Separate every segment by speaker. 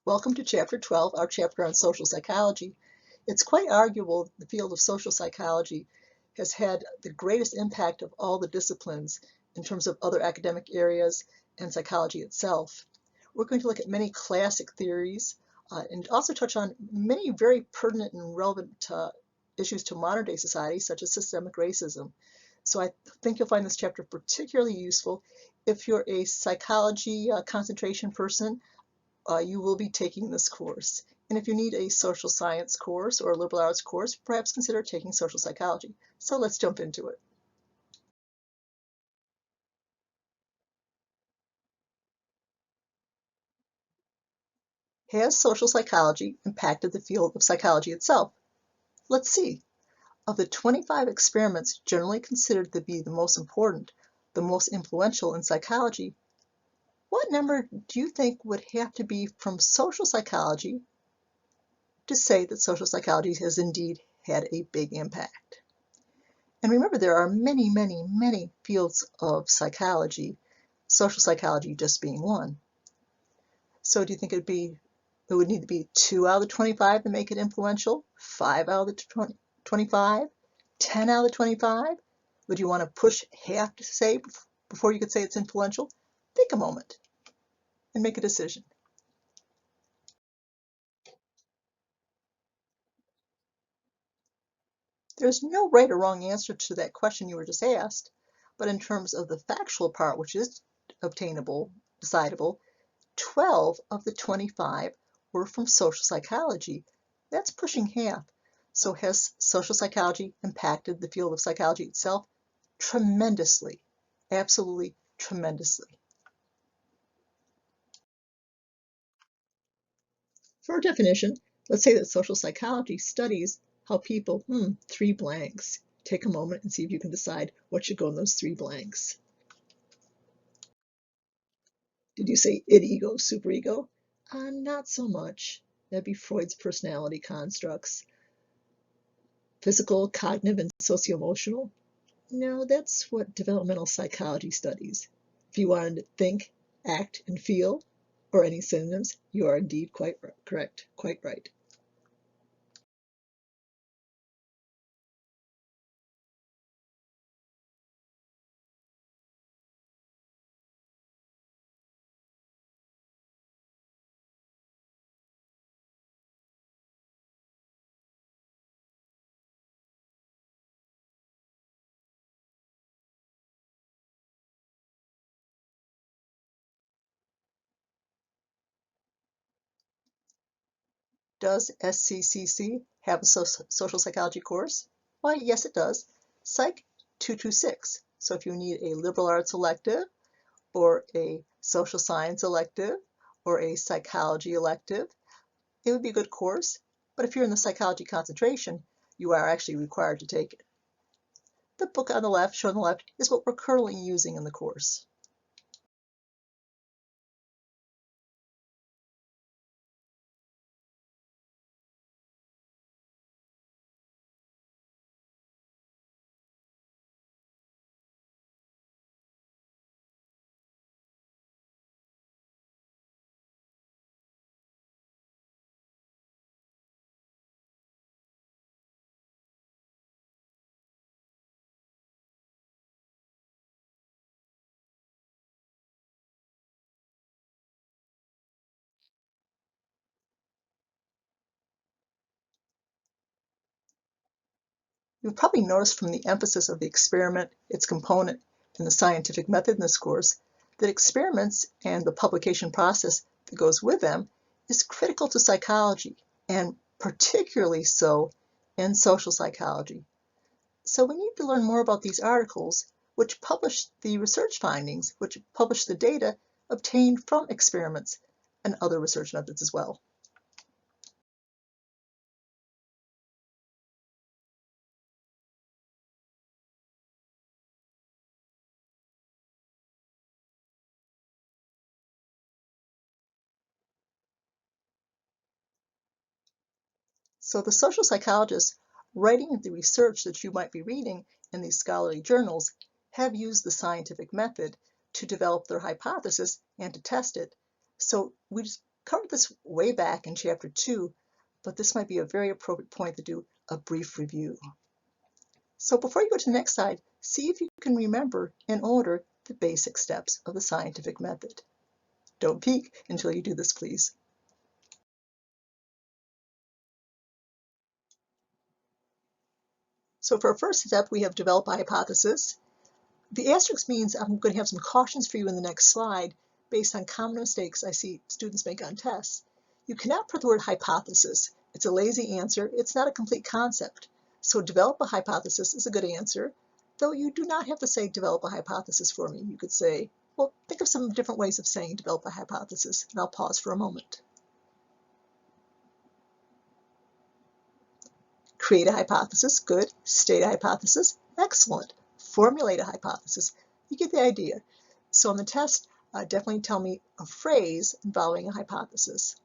Speaker 1: Welcome to Chapter 12, our chapter on social psychology. It's quite arguable that the field of social psychology has had the greatest impact of all the disciplines in terms of other academic areas and psychology itself. We're going to look at many classic theories and also touch on many very pertinent and relevant issues to modern day society, such as systemic racism. So I think you'll find this chapter particularly useful if you're a psychology concentration person. You will be taking this course. And if you need a social science course or a liberal arts course, perhaps consider taking social psychology. So let's jump into it. Has social psychology impacted the field of psychology itself? Let's see. Of the 25 experiments generally considered to be the most important, the most influential in psychology, what number do you think would have to be from social psychology to say that social psychology has indeed had a big impact? And remember, there are many, many, many fields of psychology, social psychology just being one. So do you think it would need to be 2 out of the 25 to make it influential? 5 out of the 25? 10 out of the 25? Would you want to push half to say before you could say it's influential? Think a moment and make a decision. There's no right or wrong answer to that question you were just asked, but in terms of the factual part, which is obtainable, decidable, 12 of the 25 were from social psychology. That's pushing half. So has social psychology impacted the field of psychology itself? Tremendously. Absolutely tremendously. For a definition, let's say that social psychology studies how people, three blanks. Take a moment and see if you can decide what should go in those three blanks. Did you say id, ego, superego? Not so much. That'd be Freud's personality constructs. Physical, cognitive, and socio-emotional? No, that's what developmental psychology studies. If you wanted to think, act, and feel, or any synonyms, you are indeed quite correct, quite right. Does SCCC have a social psychology course? Why, yes, it does. Psych 226. So if you need a liberal arts elective, or a social science elective, or a psychology elective, it would be a good course. But if you're in the psychology concentration, you are actually required to take it. The book on the left, shown on the left, is what we're currently using in the course. You've probably noticed from the emphasis of the experiment, its component, and the scientific method in this course, that experiments and the publication process that goes with them is critical to psychology, and particularly so in social psychology. So we need to learn more about these articles, which publish the research findings, which publish the data obtained from experiments and other research methods as well. So the social psychologists writing the research that you might be reading in these scholarly journals have used the scientific method to develop their hypothesis and to test it. So we just Covered this way back in Chapter 2, but this might be a very appropriate point to do a brief review. So before you go to the next slide, see if you can remember in order the basic steps of the scientific method. Don't peek until you do this, please. So for our first step, we have develop a hypothesis. The asterisk means I'm going to have some cautions for you in the next slide based on common mistakes I see students make on tests. You cannot put the word hypothesis. It's a lazy answer. It's not a complete concept. So develop a hypothesis is a good answer, though you do not have to say develop a hypothesis for me. You could say, well, think of some different ways of saying develop a hypothesis, and I'll pause for a moment. Create a hypothesis, good. State a hypothesis, excellent. Formulate a hypothesis, you get the idea. So on the test, definitely tell me a phrase involving a hypothesis.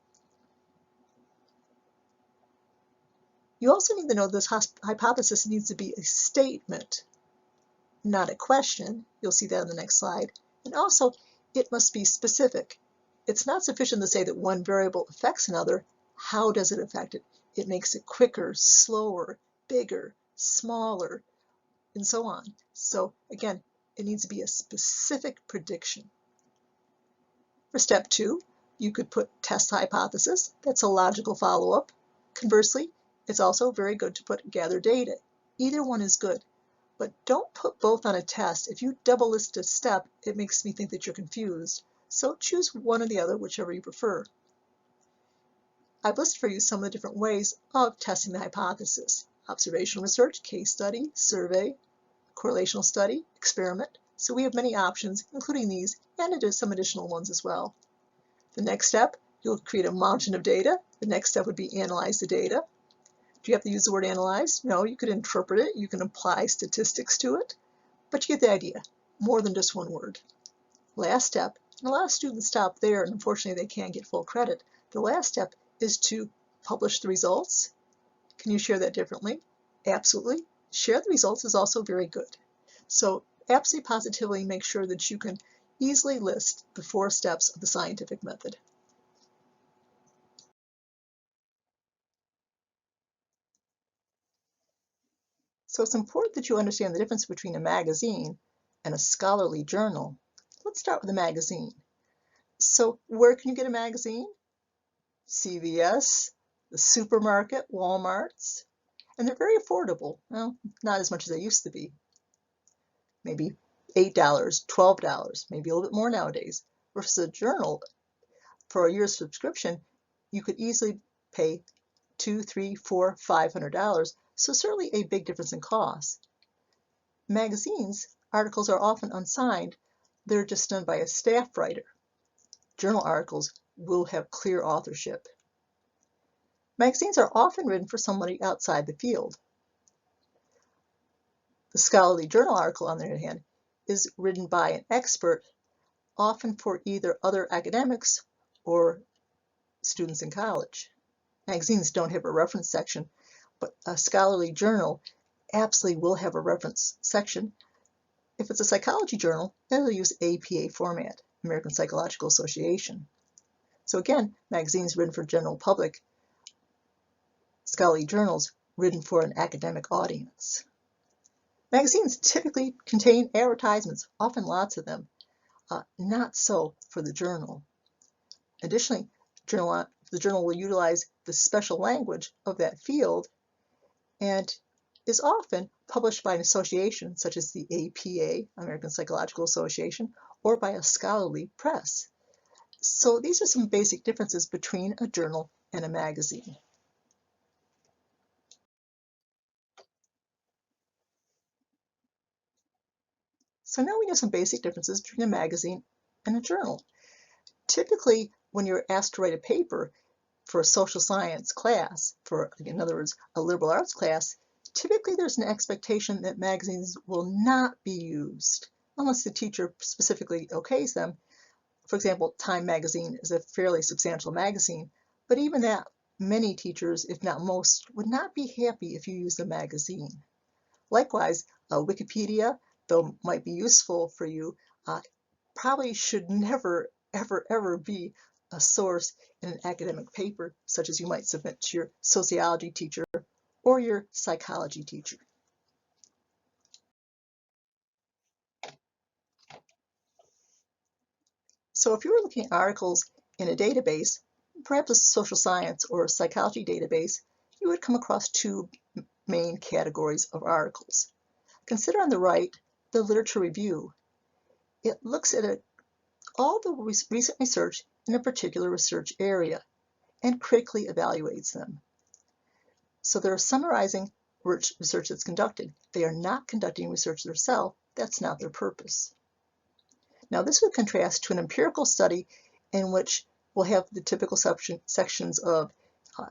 Speaker 1: You also need to know this hypothesis needs to be a statement, not a question. You'll see that on the next slide. And also, it must be specific. It's not sufficient to say that one variable affects another. How does it affect it? It makes it quicker, slower, bigger, smaller, and so on. So again, it needs to be a specific prediction. For step 2, you could put test hypothesis. That's a logical follow-up. Conversely, it's also very good to put gather data. Either one is good, but don't put both on a test. If you double list a step, it makes me think that you're confused. So choose one or the other, whichever you prefer. I've listed for you some of the different ways of testing the hypothesis: observational research, case study, survey, correlational study, experiment. So we have many options, including these, and some additional ones as well. The next step, you'll create a mountain of data. The next step would be analyze the data. Do you have to use the word analyze? No, you could interpret it. You can apply statistics to it, but you get the idea. More than just one word. Last step, and a lot of students stop there, and unfortunately they can't get full credit. The last step is to publish the results. Can you share that differently? Absolutely. Share the results is also very good. So absolutely positively make sure that you can easily list the 4 steps of the scientific method. So it's important that you understand the difference between a magazine and a scholarly journal. Let's start with a magazine. So where can you get a magazine? CVS, the supermarket, Walmart's, and they're very affordable. Well, not as much as they used to be. Maybe $8, $12, maybe a little bit more nowadays. Versus a journal, for a year's subscription, you could easily pay $200, $300, $400, $500. So certainly a big difference in cost. Magazines, articles are often unsigned. They're just done by a staff writer. Journal articles will have clear authorship. Magazines are often written for somebody outside the field. The scholarly journal article, on the other hand, is written by an expert, often for either other academics or students in college. Magazines don't have a reference section, but a scholarly journal absolutely will have a reference section. If it's a psychology journal, it'll use APA format, American Psychological Association. So again, magazines written for general public, scholarly journals written for an academic audience. Magazines typically contain advertisements, often lots of them. Not so for the journal. Additionally, the journal will utilize the special language of that field and is often published by an association such as the APA, American Psychological Association, or by a scholarly press. So these are some basic differences between a journal and a magazine. So now we know some basic differences between a magazine and a journal. Typically, when you're asked to write a paper for a social science class, for, in other words, a liberal arts class, typically there's an expectation that magazines will not be used unless the teacher specifically okays them. For example, Time magazine is a fairly substantial magazine, but even that, many teachers, if not most, would not be happy if you used a magazine. Likewise, Wikipedia, though might be useful for you, probably should never, ever be a source in an academic paper, such as you might submit to your sociology teacher or your psychology teacher. So if you were looking at articles in a database, perhaps a social science or a psychology database, you would come across two main categories of articles. Consider on the right the literature review. It looks at all the recent research in a particular research area and critically evaluates them. So they're summarizing research that's conducted. They are not conducting research themselves. That's not their purpose. Now this would contrast to an empirical study in which we'll have the typical sections of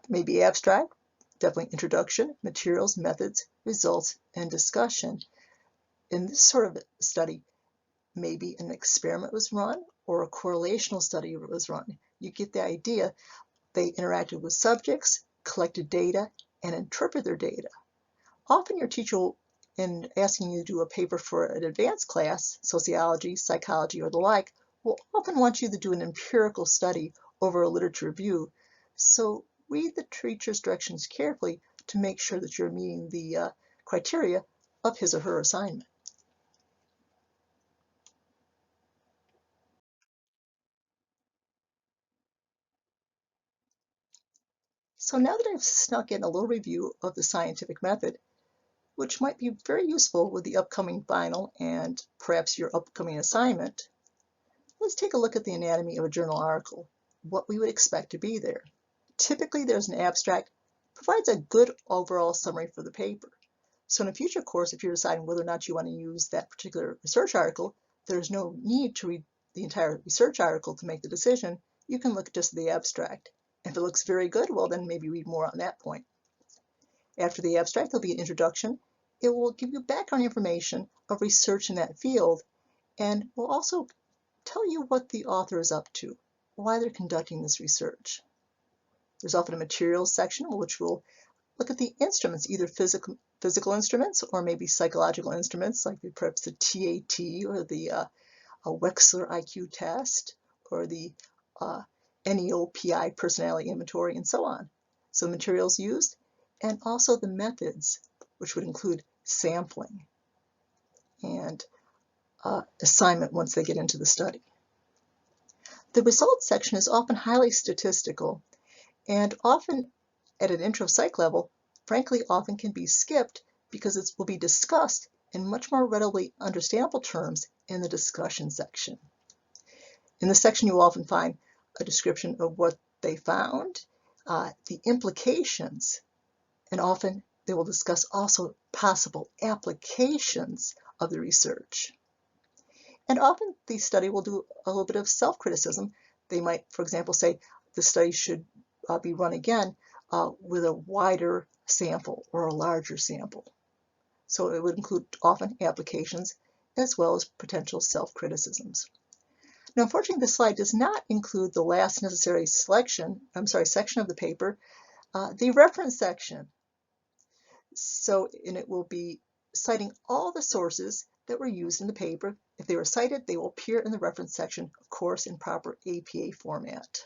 Speaker 1: maybe abstract, definitely introduction, materials, methods, results, and discussion. In this sort of study, maybe an experiment was run or a correlational study was run. You get the idea. They interacted with subjects, collected data, and interpret their data. Often your teacher will, in asking you to do a paper for an advanced class, sociology, psychology, or the like, will often want you to do an empirical study over a literature review. So read the teacher's directions carefully to make sure that you're meeting the criteria of his or her assignment. So now that I've snuck in a little review of the scientific method, which might be very useful with the upcoming final and perhaps your upcoming assignment, let's take a look at the anatomy of a journal article, what we would expect to be there. Typically, there's an abstract, provides a good overall summary for the paper. So in a future course, if you're deciding whether or not you want to use that particular research article, there's no need to read the entire research article to make the decision. You can look just at the abstract. If it looks very good, well, then maybe read more on that point. After the abstract, there'll be an introduction. It will give you background information of research in that field and will also tell you what the author is up to, why they're conducting this research. There's often a materials section which will look at the instruments, either physical instruments or maybe psychological instruments like perhaps the TAT or the Wechsler IQ test or the NEOPI personality inventory and so on. So materials used and also the methods, which would include sampling and assignment once they get into the study. The results section is often highly statistical and often at an intro psych level, frankly, often can be skipped because it will be discussed in much more readily understandable terms in the discussion section. In this section, you will often find a description of what they found, the implications, and often they will discuss also possible applications of the research. And often the study will do a little bit of self-criticism. They might, for example, say the study should be run again with a wider sample or a larger sample. So it would include often applications as well as potential self-criticisms. Now, unfortunately, this slide does not include the last necessary section of the paper, the reference section. So, and it will be citing all the sources that were used in the paper. If they were cited, they will appear in the reference section, of course, in proper APA format.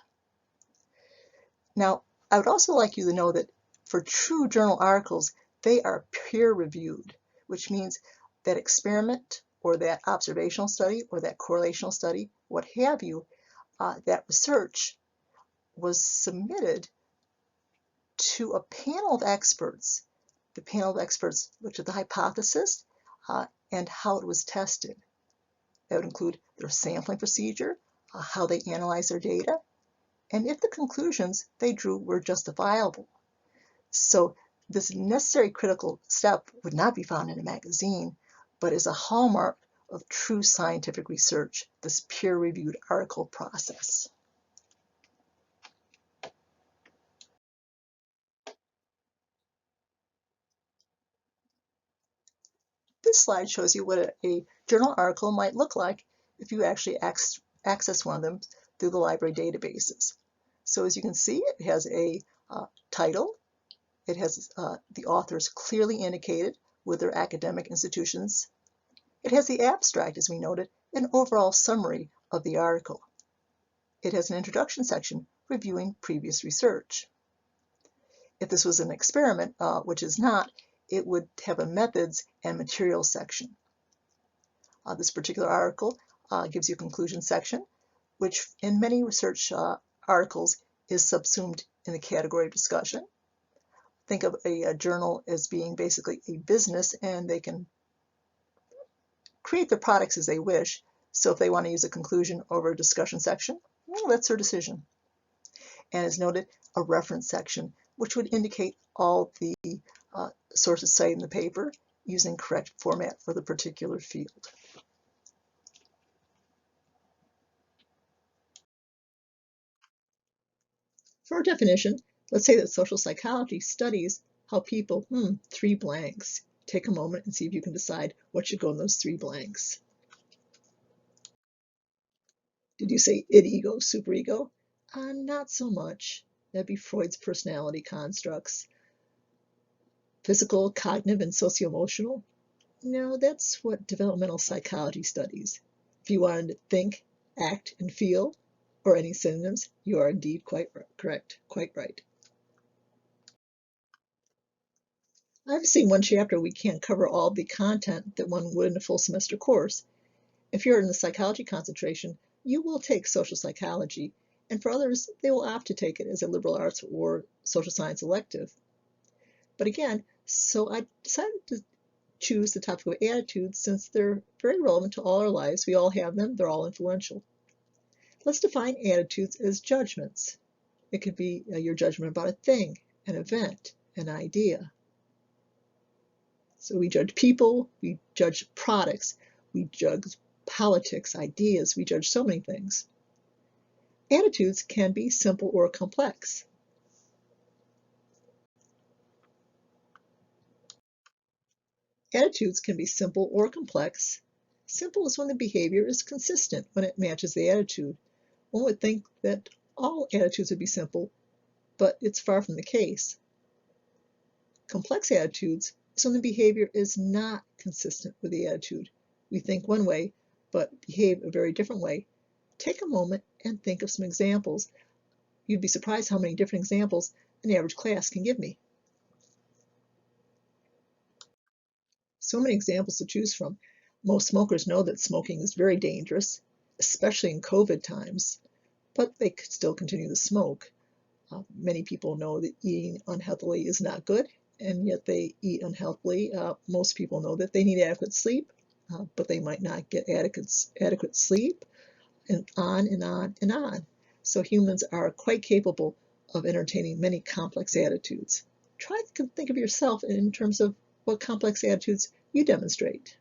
Speaker 1: Now, I would also like you to know that for true journal articles, they are peer-reviewed, which means that experiment or that observational study or that correlational study, what have you, that research was submitted to a panel of experts. The panel of experts looked at the hypothesis and how it was tested. That would include their sampling procedure, how they analyzed their data, and if the conclusions they drew were justifiable. So this necessary critical step would not be found in a magazine, but is a hallmark of true scientific research, this peer-reviewed article process. This slide shows you what a journal article might look like if you actually access one of them through the library databases. So as you can see, it has a title. It has the authors clearly indicated with their academic institutions. It has the abstract, as we noted, an overall summary of the article. It has an introduction section reviewing previous research. If this was an experiment, which is not, it would have a methods and materials section. This particular article gives you a conclusion section, which in many research articles is subsumed in the category of discussion. Think of a journal as being basically a business, and they can create their products as they wish. So if they want to use a conclusion over a discussion section, well, that's their decision. And as noted, a reference section, which would indicate all the sources cited in the paper using correct format for the particular field. For our definition, let's say that social psychology studies how people, three blanks. Take a moment and see if you can decide what should go in those three blanks. Did you say id, ego, superego? Not so much. That'd be Freud's personality constructs. Physical, cognitive, and socio-emotional? No, that's what developmental psychology studies. If you wanted to think, act, and feel, or any synonyms, you are indeed quite correct, quite right. I've seen one chapter we can't cover all the content that one would in a full semester course. If you're in the psychology concentration, you will take social psychology, and for others, they will opt to take it as a liberal arts or social science elective. But again, so I decided to choose the topic of attitudes since they're very relevant to all our lives. We all have them, they're all influential. Let's define attitudes as judgments. It could be your judgment about a thing, an event, an idea. So we judge people, we judge products, we judge politics, ideas, we judge so many things. Attitudes can be simple or complex. Attitudes can be simple or complex. Simple is when the behavior is consistent, when it matches the attitude. One would think that all attitudes would be simple, but it's far from the case. Complex attitudes is when the behavior is not consistent with the attitude. We think one way, but behave a very different way. Take a moment and think of some examples. You'd be surprised how many different examples an average class can give me. So many examples to choose from. Most smokers know that smoking is very dangerous, especially in COVID times, but they still continue to smoke. Many people know that eating unhealthily is not good, and yet they eat unhealthily. Most people know that they need adequate sleep, but they might not get adequate sleep, and on and on and on. So humans are quite capable of entertaining many complex attitudes. Try to think of yourself in terms of what complex attitudes you demonstrate.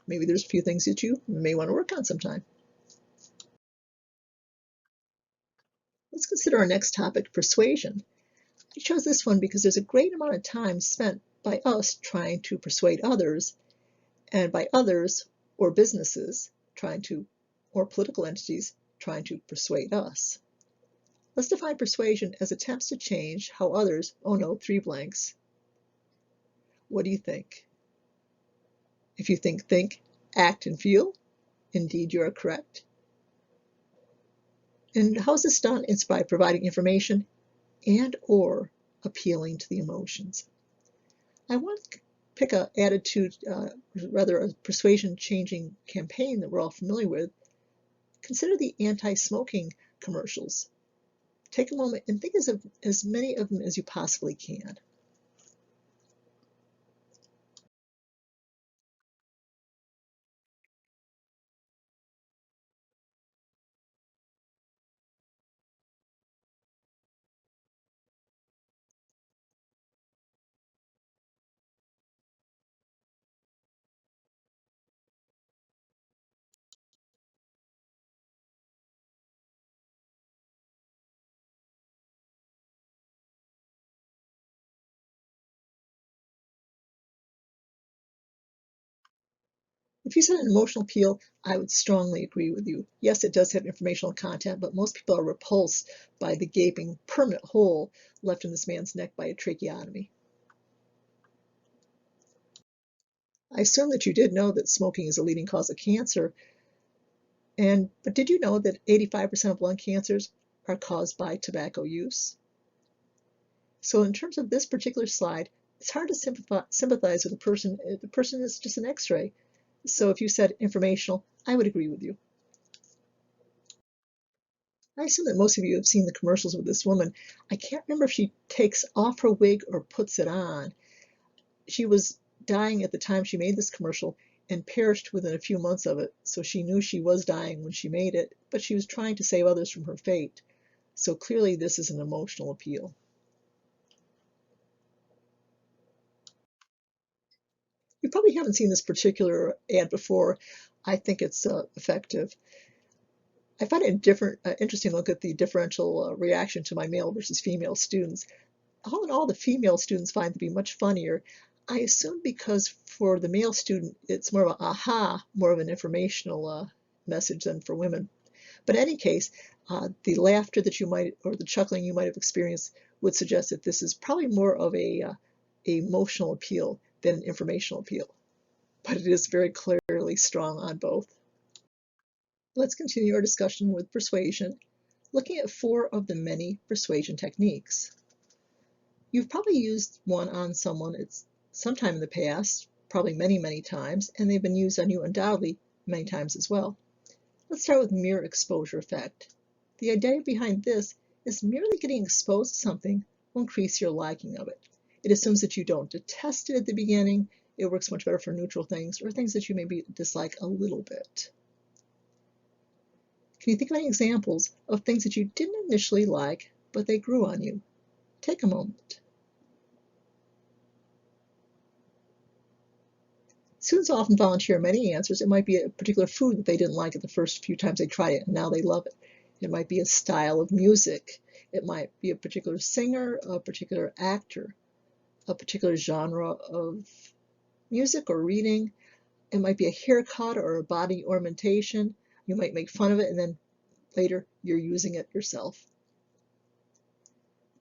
Speaker 1: Maybe there's a few things that you may want to work on sometime. Let's consider our next topic, persuasion. I chose this one because there's a great amount of time spent by us trying to persuade others, and by others or businesses trying to, or political entities trying to persuade us. Let's define persuasion as attempts to change how others, oh no, three blanks. What do you think? If you think, act, and feel, indeed you are correct. And how is this done? It's by providing information and or appealing to the emotions. I want to pick an attitude, rather a persuasion changing campaign that we're all familiar with. Consider the anti-smoking commercials. Take a moment and think of as many of them as you possibly can. If you said an emotional appeal, I would strongly agree with you. Yes, it does have informational content, but most people are repulsed by the gaping permanent hole left in this man's neck by a tracheotomy. I assume that you did know that smoking is a leading cause of cancer, But did you know that 85% of lung cancers are caused by tobacco use? So in terms of this particular slide, it's hard to sympathize with a person. The person is just an X-ray. So if you said informational, I would agree with you. I assume that most of you have seen the commercials with this woman. I can't remember if she takes off her wig or puts it on. She was dying at the time she made this commercial and perished within a few months of it, so she knew she was dying when she made it, but she was trying to save others from her fate. So clearly this is an emotional appeal. You probably haven't seen this particular ad before. I think it's effective. I find it interesting to look at the differential reaction to my male versus female students. All in all, the female students find it to be much funnier. I assume because for the male student, it's more of an aha, more of an informational message than for women. But in any case, the laughter that you might, or the chuckling you might have experienced would suggest that this is probably more of a emotional appeal than an informational appeal. But it is very clearly strong on both. Let's continue our discussion with persuasion, looking at 4 of the many persuasion techniques. You've probably used one on someone at sometime in the past, probably many, many times, and they've been used on you undoubtedly many times as well. Let's start with mere exposure effect. The idea behind this is merely getting exposed to something will increase your liking of it. It assumes that you don't detest it at the beginning. It works much better for neutral things or things that you maybe dislike a little bit. Can you think of any examples of things that you didn't initially like, but they grew on you? Take a moment. Students often volunteer many answers. It might be a particular food that they didn't like it the first few times they tried it, and now they love it. It might be a style of music. It might be a particular singer, a particular actor, a particular genre of music or reading. It might be a haircut or a body ornamentation. You might make fun of it, and then later you're using it yourself.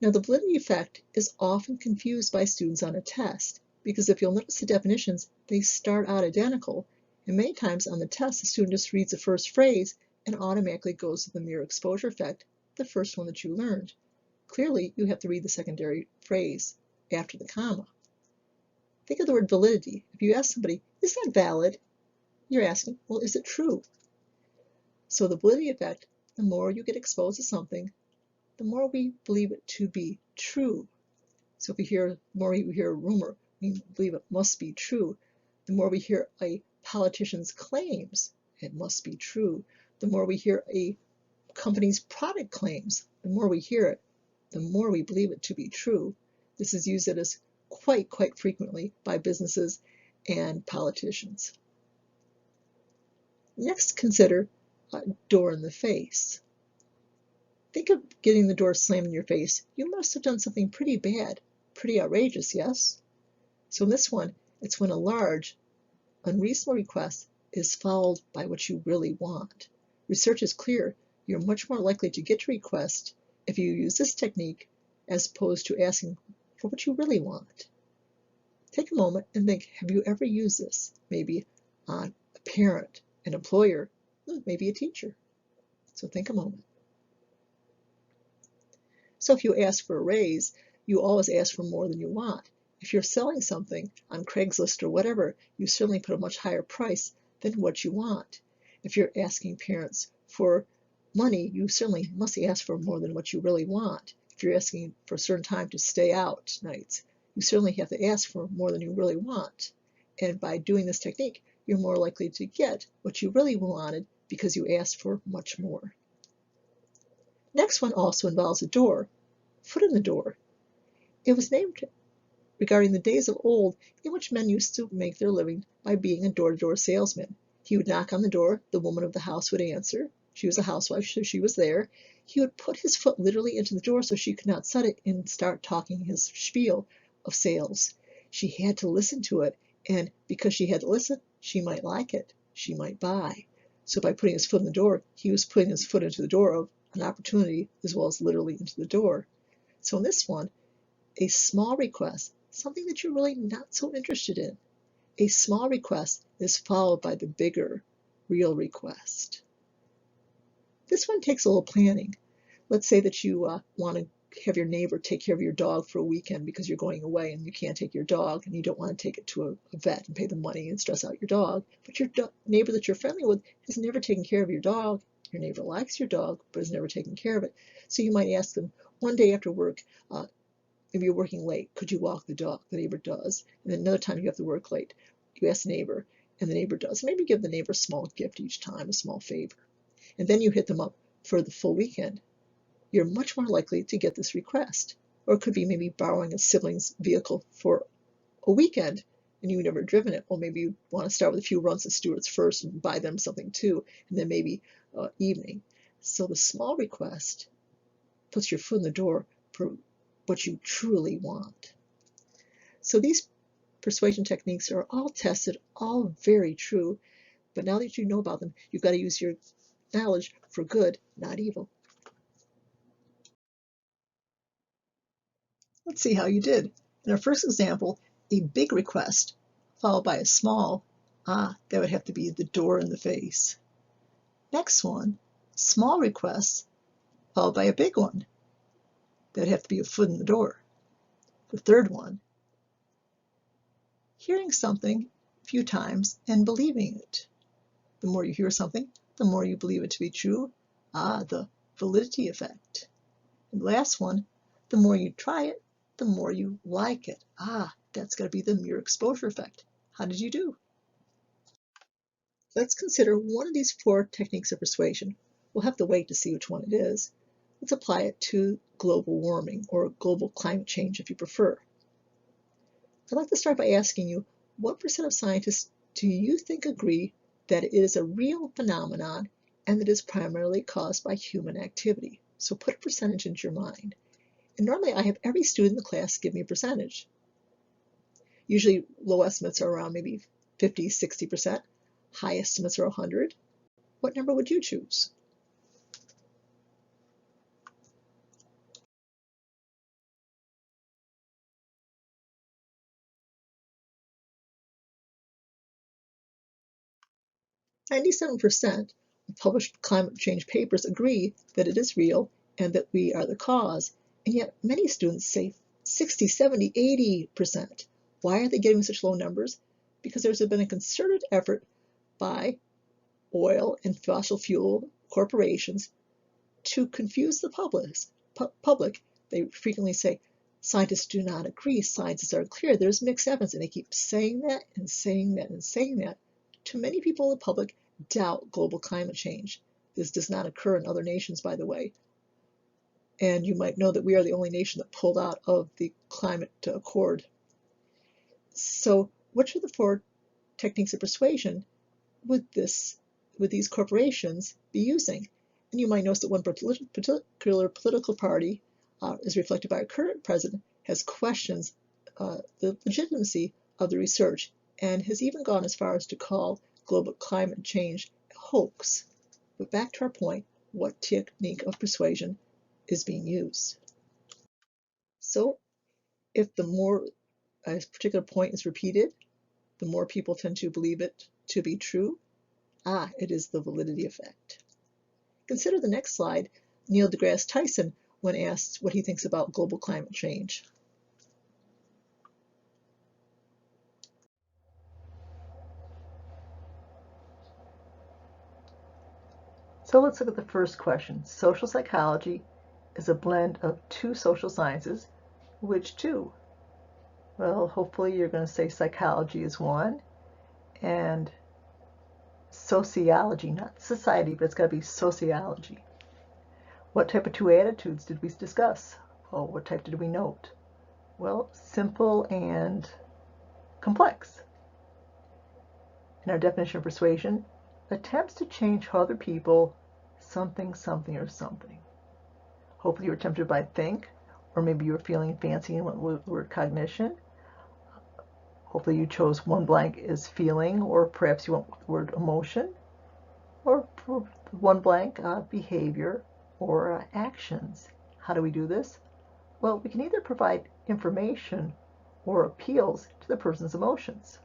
Speaker 1: Now, the validity effect is often confused by students on a test, because if you'll notice the definitions, they start out identical, and many times on the test, the student just reads the first phrase and automatically goes to the mere exposure effect, the first one that you learned. Clearly, you have to read the secondary phrase after the comma. Think of the word validity. If you ask somebody, is that valid? You're asking, well, is it true? So the validity effect, the more you get exposed to something, the more we believe it to be true. So if the more we hear a rumor, we believe it must be true. The more we hear a politician's claims, it must be true. The more we hear a company's product claims, the more we hear it, the more we believe it to be true. This is used as quite frequently by businesses and politicians. Next, consider a door in the face. Think of getting the door slammed in your face. You must have done something pretty bad, pretty outrageous, yes? So in this one, it's when a large, unreasonable request is followed by what you really want. Research is clear. You're much more likely to get your request if you use this technique as opposed to asking for what you really want. Take a moment and think, have you ever used this? Maybe on a parent, an employer, maybe a teacher. So think a moment. So if you ask for a raise, you always ask for more than you want. If you're selling something on Craigslist or whatever, you certainly put a much higher price than what you want. If you're asking parents for money, you certainly must ask for more than what you really want. If you're asking for a certain time to stay out nights, you certainly have to ask for more than you really want. And by doing this technique, you're more likely to get what you really wanted because you asked for much more. Next one also involves a door, foot in the door. It was named regarding the days of old in which men used to make their living by being a door-to-door salesman. He would knock on the door, the woman of the house would answer. She was a housewife, so she was there. He would put his foot literally into the door so she could not shut it and start talking his spiel of sales. She had to listen to it, and because she had to listen, she might like it, she might buy. So by putting his foot in the door, he was putting his foot into the door of an opportunity as well as literally into the door. So in this one, a small request, something that you're really not so interested in, a small request is followed by the bigger, real request. This one takes a little planning. Let's say that you want to have your neighbor take care of your dog for a weekend because you're going away and you can't take your dog and you don't want to take it to a vet and pay the money and stress out your dog. But your neighbor that you're friendly with has never taken care of your dog. Your neighbor likes your dog but has never taken care of it. So you might ask them one day after work, maybe you're working late, could you walk the dog? The neighbor does. And then another time you have to work late, you ask the neighbor and the neighbor does. Maybe give the neighbor a small gift each time, a small favor. And then you hit them up for the full weekend. You're much more likely to get this request. Or it could be maybe borrowing a sibling's vehicle for a weekend and you've never driven it. Well, maybe you want to start with a few runs at Stewart's first and buy them something too, and then maybe evening. So the small request puts your foot in the door for what you truly want. So these persuasion techniques are all tested, all very true, but now that you know about them, you've got to use your knowledge for good, not evil. Let's see how you did. In our first example, a big request followed by a small, that would have to be the door in the face. Next one, small request followed by a big one. That would have to be a foot in the door. The third one, hearing something a few times and believing it. The more you hear something, the more you believe it to be true. The validity effect. And the last one, the more you try it, the more you like it. That's got to be the mere exposure effect. How did you do? Let's consider one of these 4 techniques of persuasion. We'll have to wait to see which one it is. Let's apply it to global warming or global climate change if you prefer. I'd like to start by asking you, what % of scientists do you think agree that it is a real phenomenon and that it is primarily caused by human activity? So put a percentage into your mind. And normally I have every student in the class give me a percentage. Usually low estimates are around maybe 50, 60%. High estimates are 100. What number would you choose? "97% of published climate change papers agree that it is real and that we are the cause, and yet many students say 60, 70, 80%. Why are they getting such low numbers? Because there's been a concerted effort by oil and fossil fuel corporations to confuse the public. They frequently say, scientists do not agree, scientists are clear, there's mixed evidence, and they keep saying that and saying that and saying that. Too many people in the public doubt global climate change. This does not occur in other nations, by the way. And you might know that we are the only nation that pulled out of the climate accord. So what are the 4 techniques of persuasion would these corporations be using? And you might notice that one particular political party, is reflected by our current president, has questions the legitimacy of the research and has even gone as far as to call global climate change a hoax. But back to our point, what technique of persuasion is being used? So if the more a particular point is repeated, the more people tend to believe it to be true. It is the validity effect. Consider the next slide, Neil deGrasse Tyson, when asked what he thinks about global climate change. So let's look at the first question. Social psychology is a blend of 2 social sciences. Which 2? Well, hopefully you're going to say psychology is one, and sociology, not society, but it's got to be sociology. What type of 2 attitudes did we discuss? Oh, what type did we note? Well, simple and complex. In our definition of persuasion, attempts to change how other people something, something, or something. Hopefully you were tempted by think, or maybe you were feeling fancy and went with the word cognition. Hopefully you chose one blank is feeling, or perhaps you went with the word emotion, or one blank behavior or actions. How do we do this? Well, we can either provide information or appeals to the person's emotions.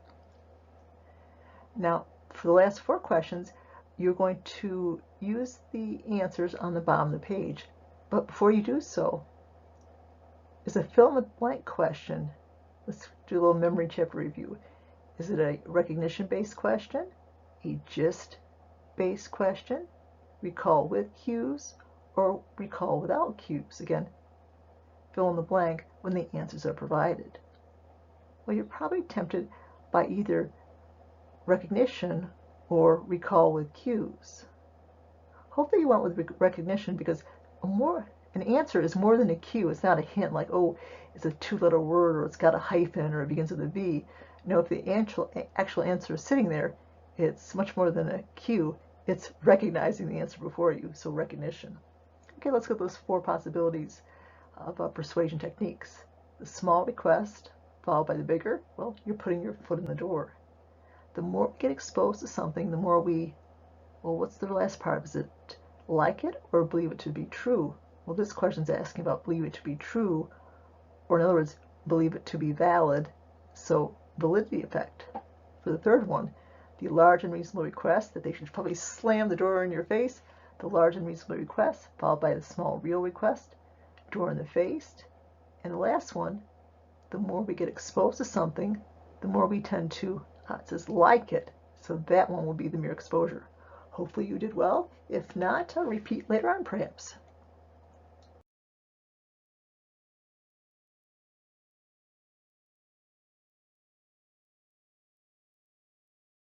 Speaker 1: Now, for the last 4 questions, you're going to use the answers on the bottom of the page. But before you do so, is a fill in the blank question. Let's do a little memory chapter review. Is it a recognition-based question, a gist-based question, recall with cues, or recall without cues? Again, fill in the blank when the answers are provided. Well, you're probably tempted by either recognition or recall with cues. Hopefully you went with recognition, because an answer is more than a cue. It's not a hint like, oh, it's a two-letter word, or it's got a hyphen, or it begins with a V. No, if the actual answer is sitting there, it's much more than a cue. It's recognizing the answer before you, so recognition. Okay, let's go to those 4 possibilities of persuasion techniques. The small request, followed by the bigger, well, you're putting your foot in the door. The more we get exposed to something, the more we, well, what's the last part? Is it like it or believe it to be true? Well, this question's asking about believe it to be true, or in other words, believe it to be valid, so validity effect. For the third one, the large and reasonable request that they should probably slam the door in your face, the large and reasonable request, followed by the small real request, door in the face. And the last one, the more we get exposed to something, the more we tend to, it says like it, so that one will be the mere exposure. Hopefully you did well. If not, I'll repeat later on perhaps.